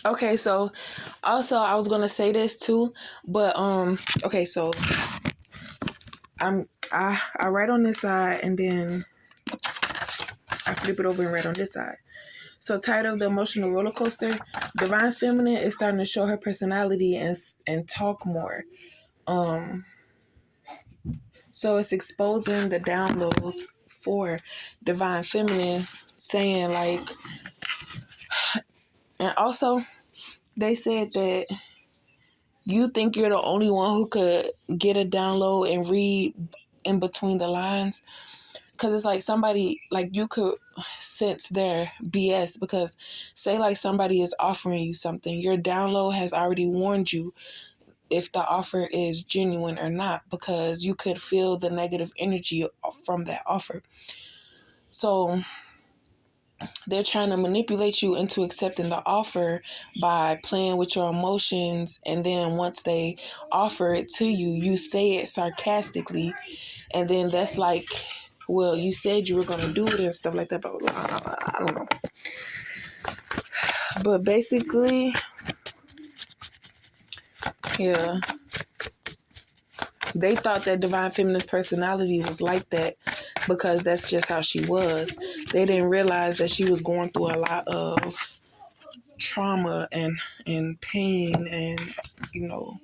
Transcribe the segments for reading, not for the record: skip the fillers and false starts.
Okay, so also I was gonna say this too, but okay, so I write on this side and then I flip it over and write on this side. So tired of the emotional roller coaster, Divine Feminine is starting to show her personality and talk more. So it's exposing the downloads for Divine Feminine, saying like, and also they said that you think you're the only one who could get a download and read in between the lines. Because it's like somebody, like you could sense their BS because say like somebody is offering you something, your download has already warned you if the offer is genuine or not because you could feel the negative energy from that offer. So they're trying to manipulate you into accepting the offer by playing with your emotions. And then once they offer it to you, you say it sarcastically. And then that's like, well, you said you were going to do it and stuff like that. But I don't know. But basically, yeah, they thought that Divine Feminine's personality was like that because that's just how she was. They didn't realize that she was going through a lot of trauma and pain and, you know,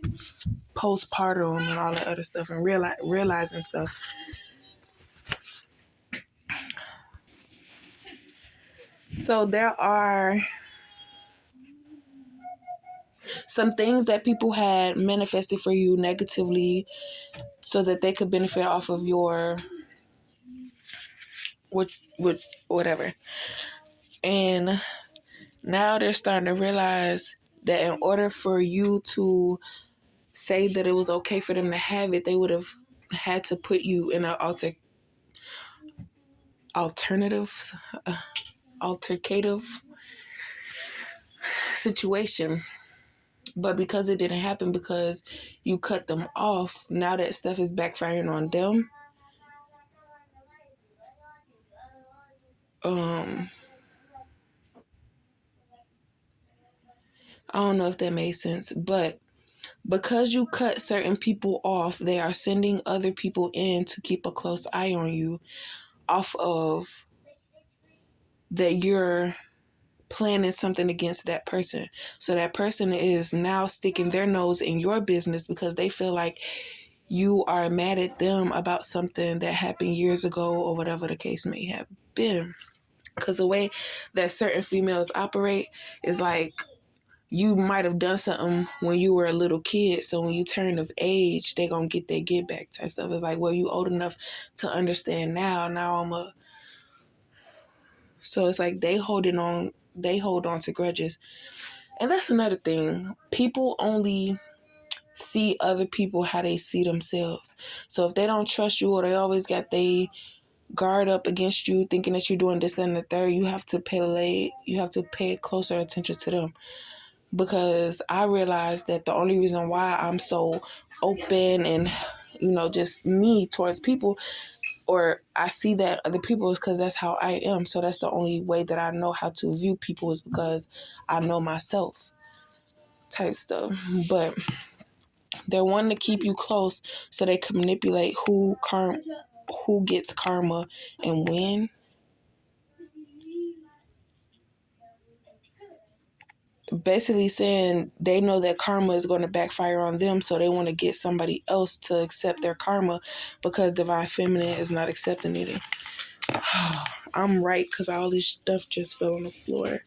postpartum and all that other stuff and realizing stuff. So there are some things that people had manifested for you negatively so that they could benefit off of your whatever. And now they're starting to realize that in order for you to say that it was okay for them to have it, they would have had to put you in an altercative situation. But because it didn't happen because you cut them off, now that stuff is backfiring on them. I don't know if that made sense, but because you cut certain people off, they are sending other people in to keep a close eye on you off of that you're planning something against that person. So that person is now sticking their nose in your business because they feel like you are mad at them about something that happened years ago or whatever the case may have been. Because the way that certain females operate is like you might have done something when you were a little kid. So when you turn of age, they going to get their get back type stuff. It's like, well, you old enough to understand now. So it's like they hold on to grudges. And that's another thing. People only see other people how they see themselves. So if they don't trust you or they always got they guard up against you thinking that you're doing this and the third, you have to pay closer attention to them. Because I realized that the only reason why I'm so open and, you know, just me towards people, or I see that other people, is because that's how I am. So that's the only way that I know how to view people is because I know myself type stuff. But they're wanting to keep you close so they can manipulate who gets karma and when. Basically saying they know that karma is going to backfire on them, so they want to get somebody else to accept their karma because Divine Feminine is not accepting it. I'm right because all this stuff just fell on the floor.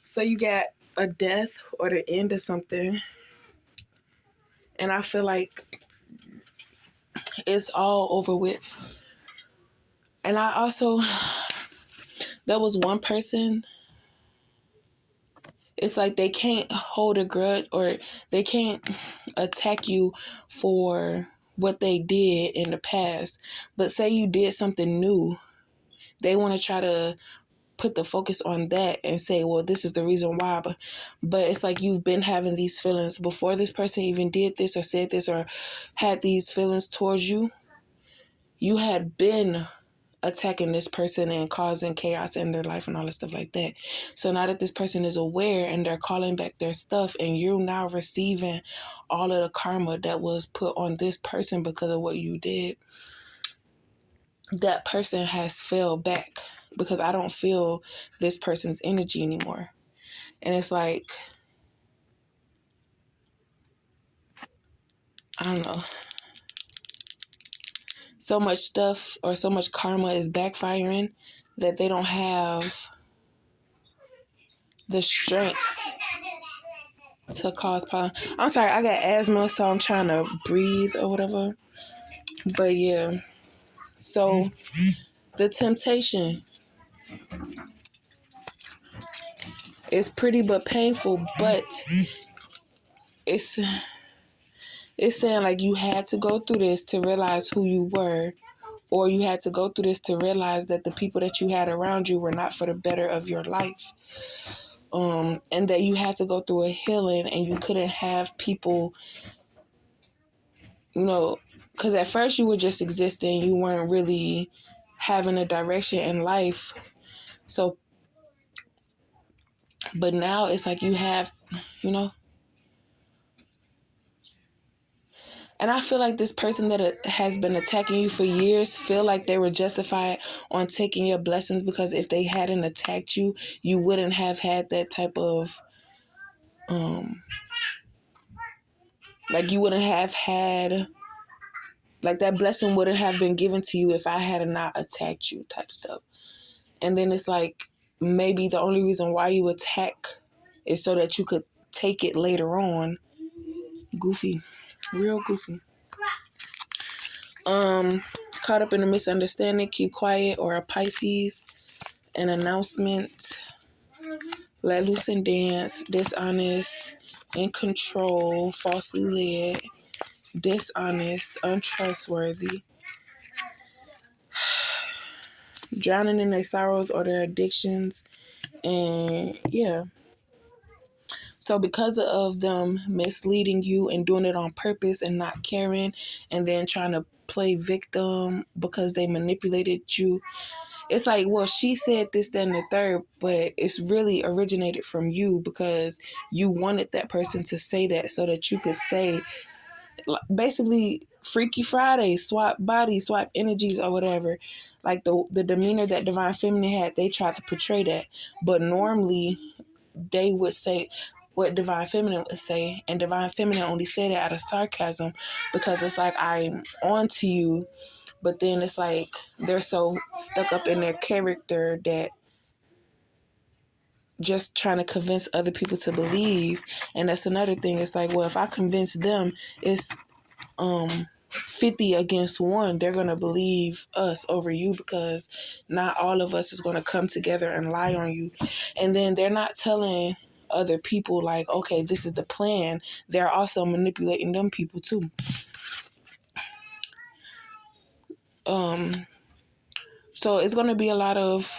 So you got a death or the end of something, and I feel like it's all over with. And there was one person it's like they can't hold a grudge or they can't attack you for what they did in the past. But say you did something new, they want to try to put the focus on that and say, well, this is the reason why. But it's like you've been having these feelings before this person even did this or said this or had these feelings towards you. You had been attacking this person and causing chaos in their life and all this stuff like that. So now that this person is aware and they're calling back their stuff and you're now receiving all of the karma that was put on this person because of what you did, that person has fell back because I don't feel this person's energy anymore. And it's like, I don't know, so much stuff or so much karma is backfiring that they don't have the strength to cause pollen. I'm sorry, I got asthma, so I'm trying to breathe or whatever. But yeah, so the temptation is pretty but painful, but it's saying like you had to go through this to realize who you were, or you had to go through this to realize that the people that you had around you were not for the better of your life. And that you had to go through a healing and you couldn't have people, because at first you were just existing, you weren't really having a direction in life. So, but now it's like you have, and I feel like this person that has been attacking you for years feel like they were justified on taking your blessings, because if they hadn't attacked you, you wouldn't have had that type of, like you wouldn't have had, like that blessing wouldn't have been given to you if I had not attacked you type stuff. And then it's like maybe the only reason why you attack is so that you could take it later on. Goofy. Real goofy. Caught up in a misunderstanding, keep quiet, or a Pisces, an announcement, let loose and dance, dishonest, in control, falsely led, dishonest, untrustworthy, drowning in their sorrows or their addictions, and yeah. So because of them misleading you and doing it on purpose and not caring and then trying to play victim because they manipulated you, it's like, well, she said this, that, and the third, but it's really originated from you because you wanted that person to say that so that you could say, basically, Freaky Friday, swap bodies, swap energies or whatever. Like the demeanor that Divine Feminine had, they tried to portray that. But normally they would say what Divine Feminine would say, and Divine Feminine only said it out of sarcasm because it's like, I'm on to you, but then it's like they're so stuck up in their character that just trying to convince other people to believe. And that's another thing. It's like, well, if I convince them, it's 50 against 1, they're going to believe us over you because not all of us is going to come together and lie on you. And then they're not telling other people like, okay, this is the plan. They're also manipulating them people too. So it's going to be a lot of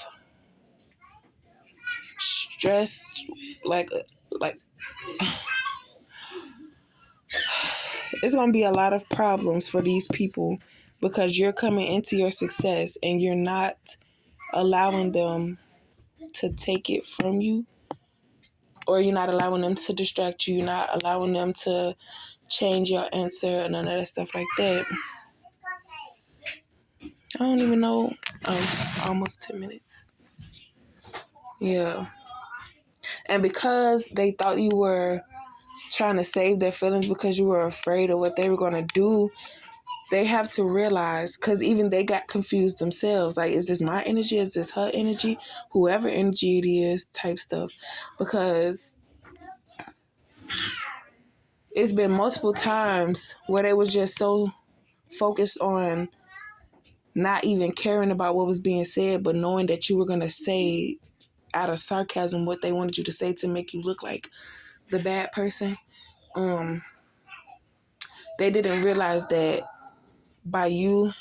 stress, like it's going to be a lot of problems for these people because you're coming into your success and you're not allowing them to take it from you, or you're not allowing them to distract you. You're not allowing them to change your answer and none of that stuff like that. I don't even know. Almost 10 minutes. Yeah. And because they thought you were trying to save their feelings because you were afraid of what they were going to do, they have to realize, because even they got confused themselves. Like, is this my energy? Is this her energy? Whoever energy it is, type stuff. Because it's been multiple times where they was just so focused on not even caring about what was being said, but knowing that you were going to say out of sarcasm what they wanted you to say to make you look like the bad person. They didn't realize that by you,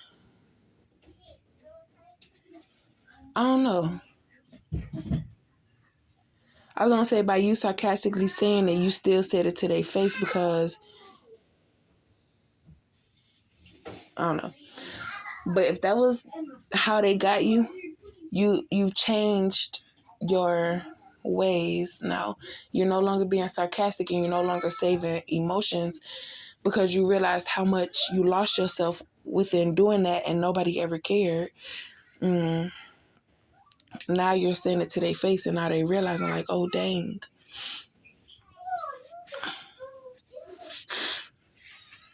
I don't know. I was gonna say by you sarcastically saying it, you still said it to their face because I don't know. But if that was how they got you, you've changed your ways now. You're no longer being sarcastic and you're no longer saving emotions because you realized how much you lost yourself within doing that and nobody ever cared. Now you're saying it to their face and now they realizing like, oh dang.